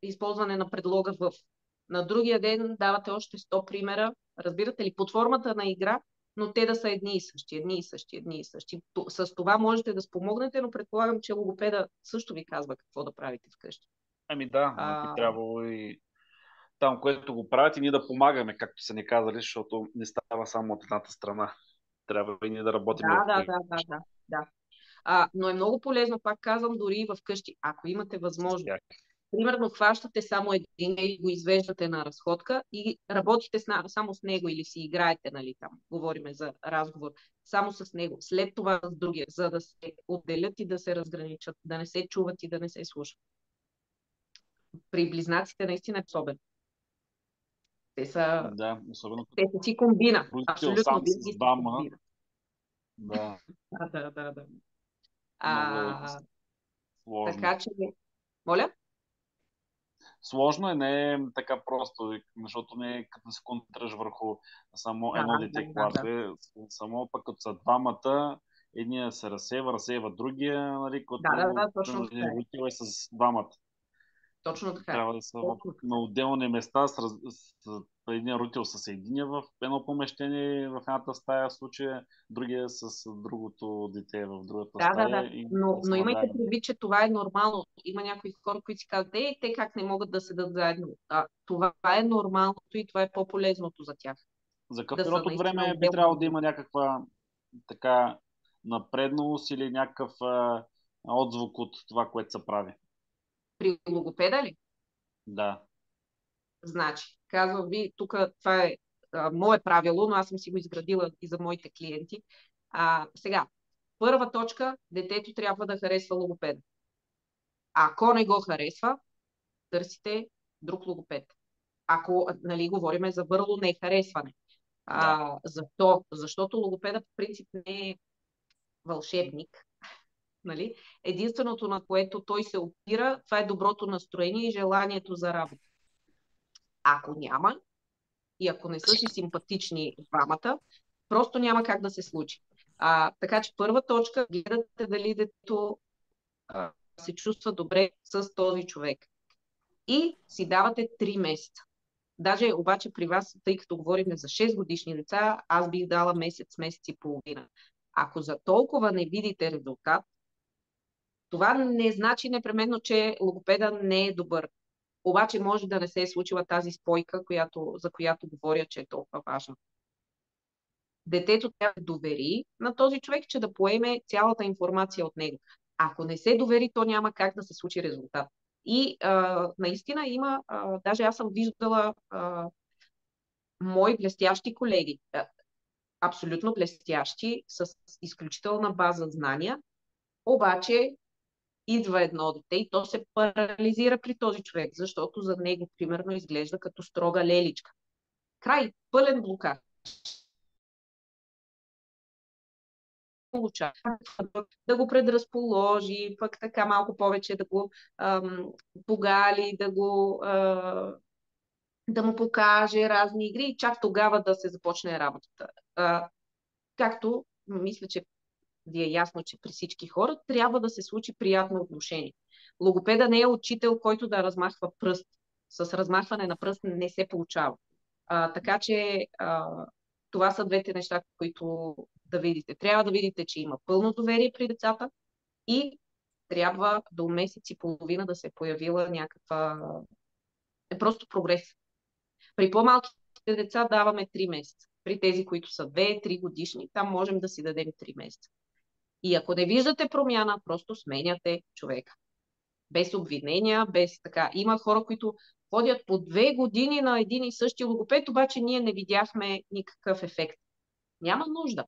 използване на предлога в. На другия ден давате още 100 примера, разбирате ли, под формата на игра, но те да са едни и същи, едни и същи, едни и същи. С това можете да спомогнете, но предполагам, че логопеда също ви казва какво да правите вкъщи. Ами да, би трябвало и там, което го правят и ние да помагаме, както са ни казали, защото не става само от едната страна. Трябва и ние да работим Да. Но е много полезно, пак казвам, дори и вкъщи, ако имате възможност. Примерно хващате само един и го извеждате на разходка и работите само с него или си играете, нали, там, говориме за разговор, само с него. След това с другия, за да се отделят и да се разграничат, да не се чуват и да не се слушат. При близнаците наистина е особено. Те са, Да, особено те са си комбина. родител Абсолютно сам винаги с са двама. комбина. Да, Да. много е А, сложно. така че, моля? Сложно е, не е така просто, защото не е като да се концентрираш върху само едно дете, Да. когато е само пък като са двамата, едния се разсейва другия, нали, като Точно примерно така един е. родител е с двамата. Точно така е. Трябва да са Точно така на е. отделни места, един родител с единия в едно помещение, в едната стая, в случая другия с другото дете в другата Да. стая и Но са имайте заедно. предвид, че това е нормално. Има някои хора, които си казват, те как не могат да седат заедно. Това е нормалното и това е по-полезното за тях. За какъв Да са период от наистина време би трябвало да отделни. има някаква така напредналост или някакъв отзвук от това, което се прави? При логопеда ли? Да, Значи, казвам ви, тук това е мое правило, но аз съм си го изградила и за моите клиенти. Сега, първа точка, детето трябва да харесва логопеда. Ако не го харесва, търсите друг логопед. Ако, нали, говориме за върло нехаресване. да, Защо? Защото логопеда по принцип не е вълшебник. Нали? Единственото, на което той се опира, това е доброто настроение и желанието за работа. Ако няма, и ако не са си симпатични двамата, просто няма как да се случи. Така че първа точка, гледате дали детето се чувства добре с този човек. И си давате 3 месеца. Даже обаче при вас, тъй като говорим за 6 годишни деца, аз бих дала месец, месец и половина. Ако за толкова не видите резултат, това не значи непременно, че логопеда не е добър. Обаче може да не се е случила тази спойка, за която говоря, че е толкова важна. Детето трябва да довери на този човек, че да поеме цялата информация от него. Ако не се довери, то няма как да се случи резултат. И наистина има, даже аз съм виждала мои блестящи колеги, абсолютно блестящи, с изключителна база знания, обаче идва едно дете и то се парализира при този човек, защото за него, примерно, изглежда като строга леличка. Край, пълен блокаж. Да го предразположи, пък така малко повече да го погали, да му покаже разни игри и чак тогава да се започне работата. Както мисля, че ви е ясно, че при всички хора трябва да се случи приятно отношение. Логопеда не е учител, който да размахва пръст. С размахване на пръст не се получава. Така че това са двете неща, които да видите. Трябва да видите, че има пълно доверие при децата и трябва до месец и половина да се е появила някаква... просто прогрес. При по-малките деца даваме 3 месеца. При тези, които са 2-3 годишни, там можем да си дадем 3 месеца. И ако не виждате промяна, просто сменяте човека. Без обвинения, без така. Има хора, които ходят по 2 години на един и същи логопед, обаче ние не видяхме никакъв ефект. Няма нужда.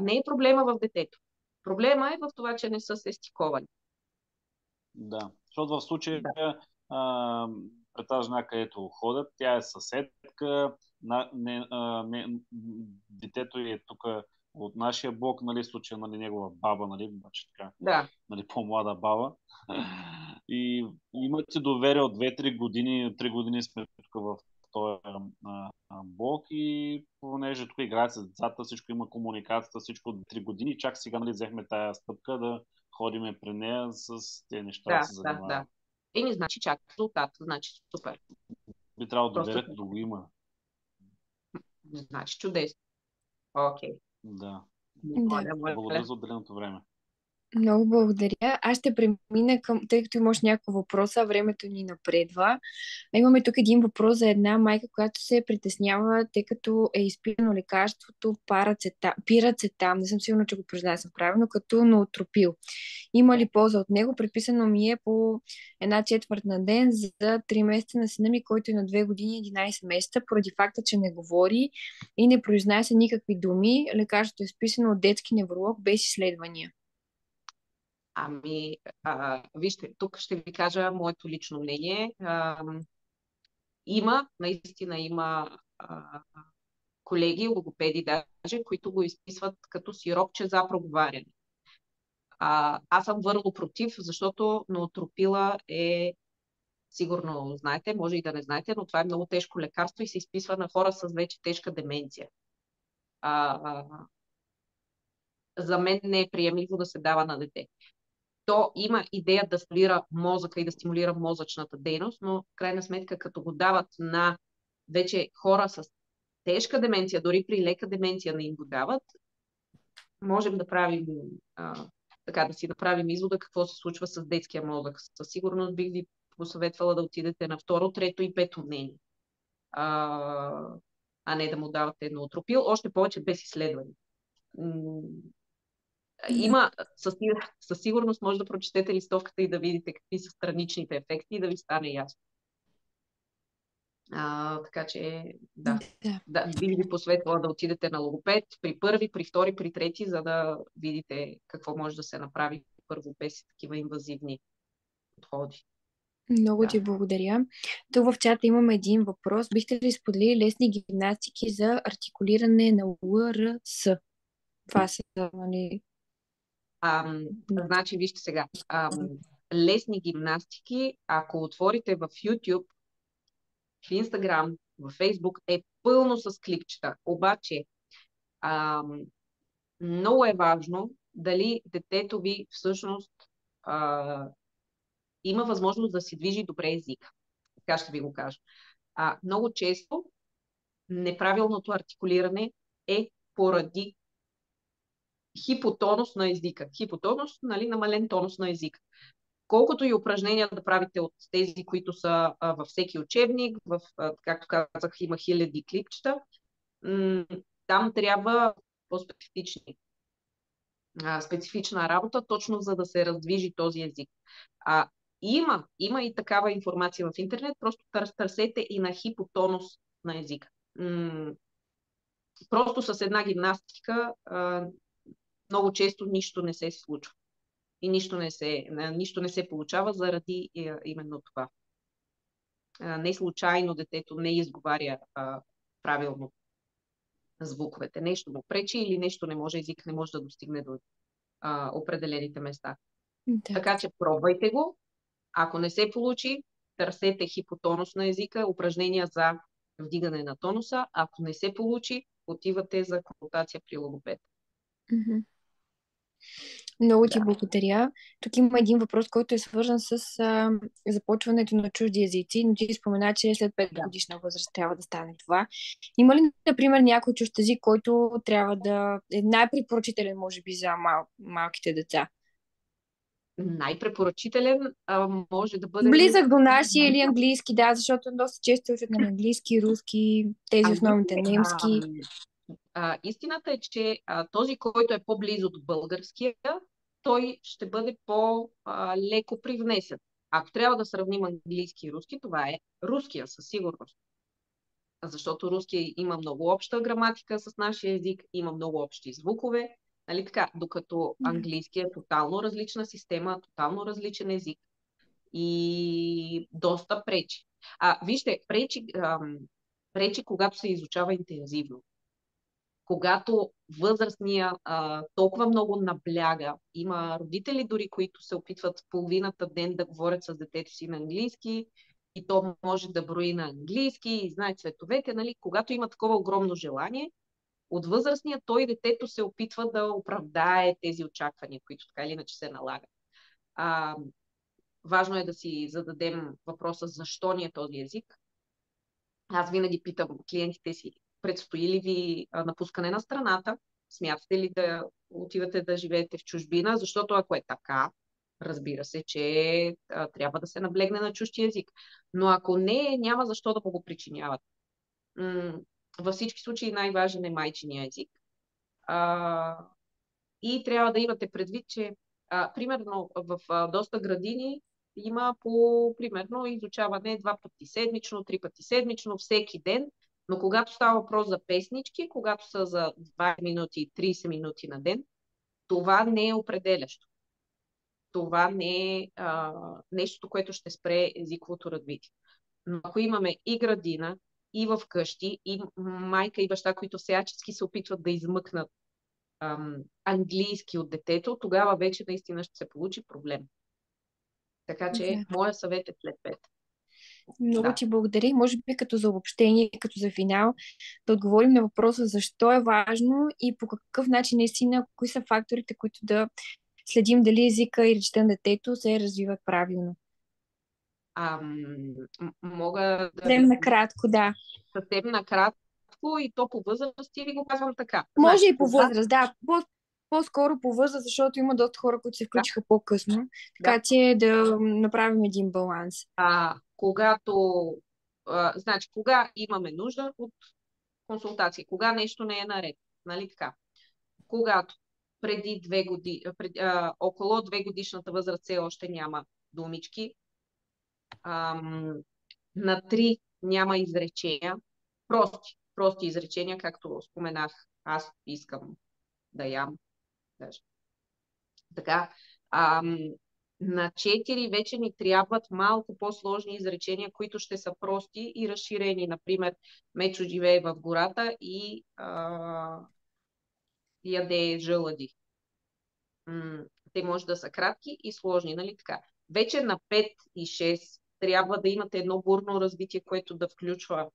Не е проблема в детето. Проблема е в това, че не са се стиковани. да. Защото в случая Да. при тази жена, където ходят, тя е съседка, детето е тук от нашия блок, нали, случая, нали, негова баба, нали, обаче така, Да. нали, по-млада баба. И имате доверие от 2-3 години, 3 години сме тук в този блок и понеже тук играят с децата, всичко има комуникацията, всичко от 3 години, чак сега, нали, взехме тая стъпка да ходиме при нея с тези неща да се занимаваме. Да. И не значи чак резултат, значи супер. Би трябвало Просто доверието да го има. значи чудесно. Окей. Да. Да. Благодаря за отделеното време. Много благодаря. Аз ще премина към, тъй като имаш няколко въпроса, времето ни напредва. Имаме тук един въпрос за една майка, която се притеснява, тъй като е изписано лекарството пирацетам, не съм сигурна, че го произнасям правилно, като ноотропил. Има ли полза от него? Предписано ми е по 1/4 на ден за 3 месеца на сина ми, който е на 2 години и 11 месеца, поради факта, че не говори и не произнася никакви думи. Лекарството е изписано от детски невролог без изследвания. Вижте, тук ще ви кажа моето лично мнение. Наистина има колеги, логопеди даже, които го изписват като сиропче за проговаряне. Аз съм върнало против, защото ноотропила е, сигурно знаете, може и да не знаете, но това е много тежко лекарство и се изписва на хора с вече тежка деменция. За мен не е приемливо да се дава на дете. То има идея да стимулира мозъка и да стимулира мозъчната дейност, но в крайна сметка, като го дават на вече хора с тежка деменция, дори при лека деменция не им го дават, можем да правим да си направим извода какво се случва с детския мозък. Със сигурност бих ви посъветвала да отидете на второ, трето и пето мнение, а не да му давате ноотропил, още повече без изследване. Със сигурност може да прочетете листовката и да видите какви са страничните ефекти и да ви стане ясно. Така че, да, бих ви посветвала да отидете на логопед при първи, при втори, при трети, за да видите какво може да се направи първо без такива инвазивни подходи. Много ти благодаря. Тук в чата имаме един въпрос. Бихте ли споделили лесни гимнастики за артикулиране на ЛРС? Това са, нали... Значи, вижте сега. Лесни гимнастики, ако отворите в YouTube, в Instagram, в Facebook, е пълно с клипчета. Обаче, много е важно дали детето ви всъщност има възможност да си движи добре езика. Така ще ви го кажа. Много често неправилното артикулиране е поради хипотонус на езика. Хипотонус, нали, намален тонус на езика. Колкото и упражнения да правите от тези, които са във всеки учебник, както казах, има хиляди клипчета, там трябва специфична работа, точно за да се раздвижи този език. Има и такава информация в интернет, просто търсете и на хипотонус на езика. Просто с една гимнастика много често нищо не се случва. И нищо не се получава заради именно това. Не случайно детето не изговаря правилно звуковете. Нещо му пречи или нещо език не може да достигне до определените места. Да. Така че пробвайте го. Ако не се получи, търсете хипотонус на езика, упражнения за вдигане на тонуса. Ако не се получи, отивате за консултация при логопед. Много ти благодаря. Тук има един въпрос, който е свързан с започването на чужди езици, но ти спомена, че след 5 годишна възраст трябва да стане това. Има ли, например, някой чужд език, който трябва да е най-препоръчителен, може би, за малките деца? Най-препоръчителен може да бъде... Близък до нашия или английски, да, защото доста често учат на английски, руски, тези основните немски. Истината е, че този, който е по-близо до българския, той ще бъде по-леко привнесен. Ако трябва да сравним английски и руски, това е руския със сигурност. Защото руския има много обща граматика с нашия език, има много общи звукове, нали така? Докато английски е тотално различна система, тотално различен език и доста пречи. Вижте, пречи, когато се изучава интензивно. Когато възрастния толкова много набляга, има родители дори, които се опитват половината ден да говорят с детето си на английски и то може да брои на английски и знае цветовете, нали? Когато има такова огромно желание, от възрастния той и детето се опитва да оправдае тези очаквания, които така или иначе се налагат. Важно е да си зададем въпроса защо ни е този език. Аз винаги питам клиентите си, предстои ли ви напускане на страната? Смятате ли да отивате да живеете в чужбина? Защото ако е така, разбира се, че трябва да се наблегне на чужди език. Но ако не, няма защо да го причиняват. Във всички случаи най-важен е майчиния език. И трябва да имате предвид, че примерно в доста градини има примерно изучаване 2 пъти седмично, 3 пъти седмично, всеки ден, но когато става въпрос за песнички, когато са за 20 минути, 30 минути на ден, това не е определящо. това не е нещо, което ще спре езиковото развитие. Но ако имаме и градина, и в къщи, и майка и баща, които всячески се опитват да измъкнат английски от детето, тогава вече наистина ще се получи проблем. Така че, моя съвет е след 5. Много ти благодаря и може би като за обобщение, като за финал, да отговорим на въпроса защо е важно и по какъв начин наистина, кои са факторите, които да следим дали езика и речта на детето се развиват правилно. Мога да... Съвсем накратко, да. Съвсем накратко и то по възраст ви го казвам така. Може значи, и по възраст, да. По-скоро по възраст, защото има доста хора, които се включиха по-късно. Така че да направим един баланс. Значи, кога имаме нужда от консултация? Кога нещо не е наред? Нали така? Когато преди 2 години, около 2 годишната възраст все още няма думички, на 3 няма изречения, прости изречения, както споменах, аз искам да ям. Даже. Така, на 4 вече ни трябват малко по-сложни изречения, които ще са прости и разширени. Например, Мечо живее в гората и яде жълъди. Те може да са кратки и сложни, нали така? Вече на 5 и 6 трябва да имате едно бурно развитие, което да включва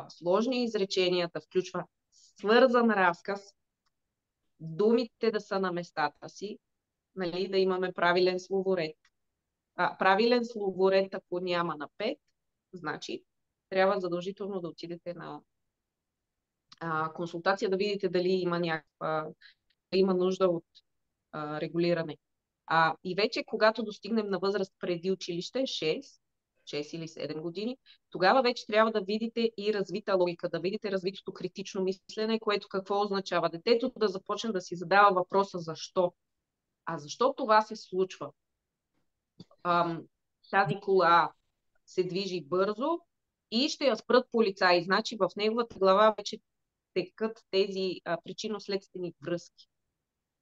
сложни изречения, да включва свързан разказ, думите да са на местата си, нали, да имаме правилен словоред. Правилен словоред, ако няма на 5, значи трябва задължително да отидете на консултация, да видите дали има нужда от регулиране. И вече, когато достигнем на възраст преди училище, 6 или 7 години, тогава вече трябва да видите и развита логика, да видите развитото критично мислене, което какво означава. Детето да започне да си задава въпроса защо. Защо това се случва? Тази кола се движи бързо и ще я спрат полицаи. Значи в неговата глава вече текат тези причинно-следствени връзки.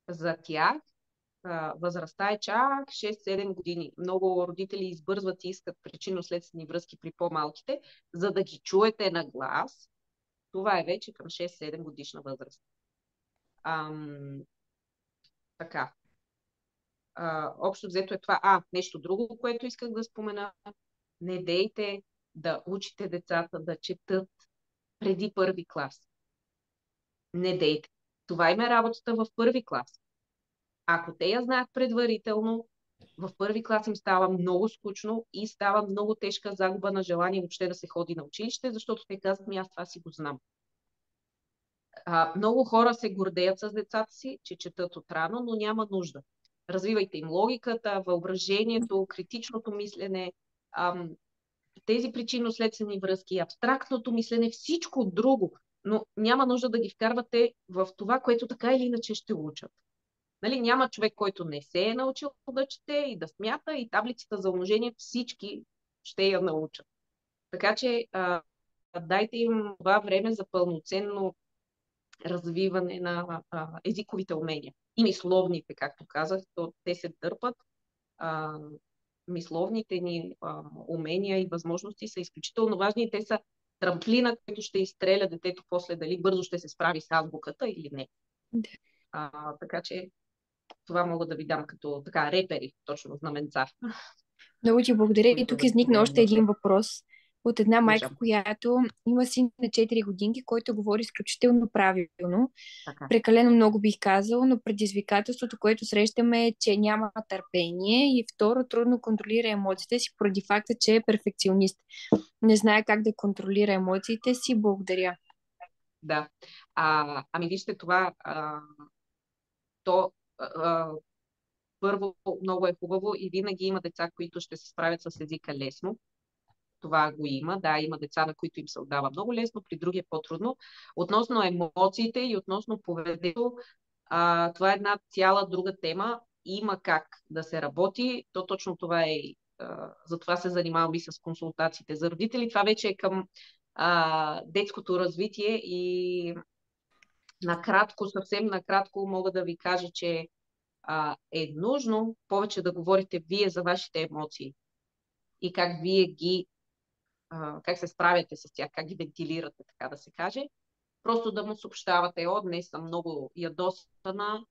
За тях възрастта е чак 6-7 години. Много родители избързват и искат причинно-следствени връзки при по-малките, за да ги чуете на глас. Това е вече към 6-7 годишна възраст. Така. Общо взето е това. Нещо друго, което исках да спомена. Не дейте да учите децата да четат преди първи клас. Не дейте. Това им е работата в първи клас. Ако те я знаят предварително, в първи клас им става много скучно и става много тежка загуба на желание въобще да се ходи на училище, защото те казват, аз това си го знам. Много хора се гордеят с децата си, че четат отрано, но няма нужда. Развивайте им логиката, въображението, критичното мислене, тези причинно-следствени връзки, абстрактното мислене, всичко друго, но няма нужда да ги вкарвате в това, което така или иначе ще учат. Нали, няма човек, който не се е научил да чете и да смята и таблицата за умножение всички ще я научат. Така че дайте им това време за пълноценно развиване на езиковите умения. И мисловните, както казах, те се дърпат. Мисловните ни умения и възможности са изключително важни и те са трамплина, който ще изстреля детето после дали бързо ще се справи с азбуката или не. Така че това мога да ви дам като репери, точно знаменца. Много ти благодаря. И тук изникна още един въпрос от една майка, която има син на 4 годинки, който говори изключително правилно. Прекалено много бих казал, но предизвикателството, което срещаме е, че няма търпение и второ, трудно контролира емоциите си поради факта, че е перфекционист. Не знае как да контролира емоциите си. Благодаря. Да. Ами вижте това, първо много е хубаво и винаги има деца, които ще се справят с езика лесно. Това го има. Да, има деца, на които им се отдава много лесно, при други е по-трудно. Относно емоциите и относно поведението, това е една цяла друга тема. Има как да се работи. То точно това е. Затова се занимавам и с консултациите за родители. Това вече е към детското развитие и съвсем накратко мога да ви кажа, че е нужно повече да говорите вие за вашите емоции и как вие как се справяте с тях, как ги вентилирате, така да се каже. Просто да му съобщавате: днес съм много ядосана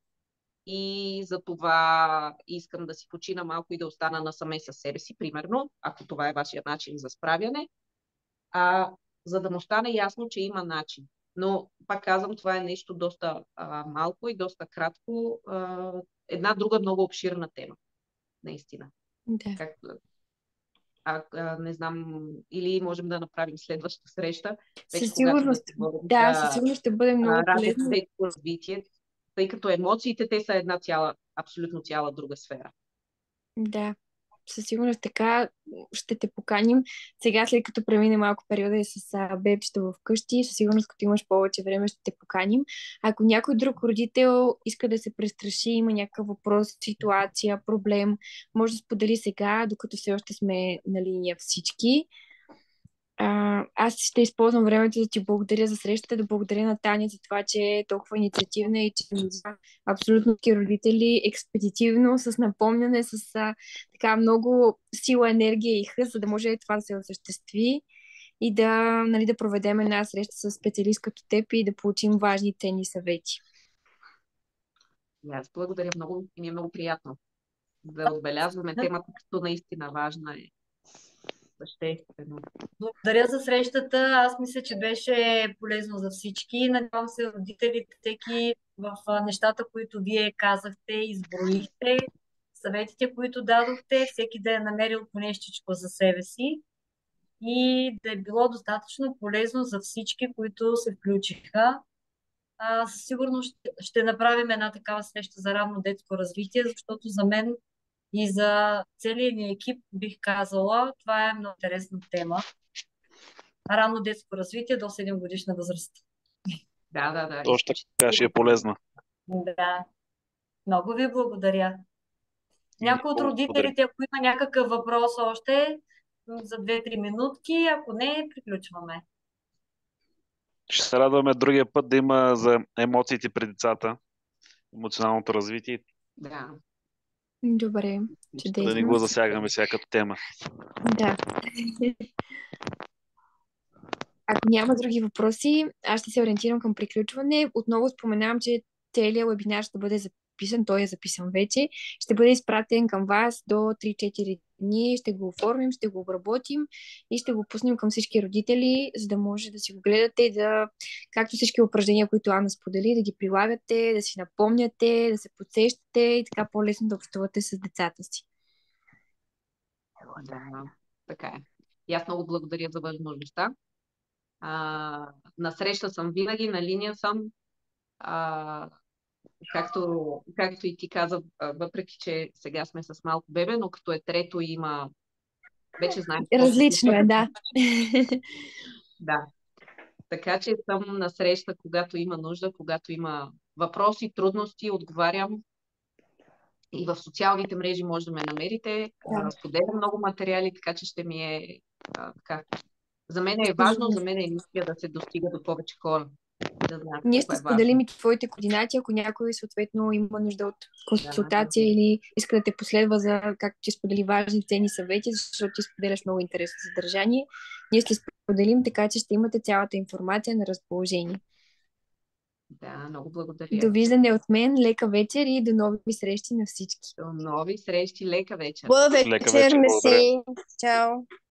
и за това искам да си почина малко и да остана насаме със себе си, примерно, ако това е вашия начин за справяне, за да му стане ясно, че има начин. Но, пак казвам, това е нещо доста малко и доста кратко. Една друга много обширна тема, наистина. Да. Не знам, или можем да направим следващата среща. Със сигурност, със сигурност ще бъде много полезно. Развитие, тъй като емоциите, те са абсолютно цяла друга сфера. Да, със сигурност така ще те поканим. Сега, след като премине малко периода и с бебчето в къщи, със сигурност, като имаш повече време, ще те поканим. Ако някой друг родител иска да се престраши, има някакъв въпрос, ситуация, проблем, може да сподели сега, докато все още сме на линия всички. Аз ще използвам времето да ти благодаря за срещата, да благодаря на Таня за това, че е толкова инициативна и че ми за абсолютно всички родители експедитивно, с напомняне, с така много сила, енергия и хъс, за да може това да се осъществи и да проведем една среща с специалист като теб и да получим важни ценни съвети. Аз благодаря много и ми е много приятно да отбелязваме темата, като наистина важна е. Съществено. Благодаря за срещата. Аз мисля, че беше полезно за всички. Надявам се родителите, всеки в нещата, които вие казахте, изброихте, съветите, които дадохте, всеки да е намерил по нещичко за себе си и да е било достатъчно полезно за всички, които се включиха. Със сигурност ще направим една такава среща за ранно детско развитие, защото за мен и за целия ни екип, бих казала, това е много интересна тема. Ранно детско развитие до 7 годишна възраст. Да. Точно така ще е полезна. Да. Много ви благодаря. Някой от родителите, ако има някакъв въпрос още, за 2-3 минутки, ако не, приключваме. Ще се радваме другия път да има за емоциите при децата, емоционалното развитие. Да. Добре, чудесно. Да не го засягаме сега като тема. Да. Ако няма други въпроси, аз ще се ориентирам към приключване. Отново споменавам, че целият вебинар ще бъде записан, той е записан вече. Ще бъде изпратен към вас до 3-4 дни. Ще го оформим, ще го обработим и ще го пуснем към всички родители, за да може да си го гледате и както всички упражнения, които Ана сподели, да ги прилагате, да си напомняте, да се подсещате и така по-лесно да общувате с децата си. Да, така е. И аз много благодаря за възможността. Насреща съм винаги, на линия съм. Както и ти каза, въпреки че сега сме с малко бебе, но като е трето има... Вече знаем... Различно е, да. Да. Така че съм насреща, когато има нужда, когато има въпроси, трудности, отговарям. И в социалните мрежи може да ме намерите. Споделям много материали, така че ще ми е така. За мен е важно, за мен е мисия да се достига до повече хора. Да знаят, ние ще споделим и твоите координати, ако някой съответно има нужда от консултация или иска да те последва за, както ти сподели, важни ценни съвети, защото ти споделяш много интересно съдържание. Ние ще споделим, така че ще имате цялата информация на разположение. Да, много благодаря. Довиждане от мен, лека вечер и до нови срещи на всички. До нови срещи, лека вечер. Лека вечер, мерси. Чао.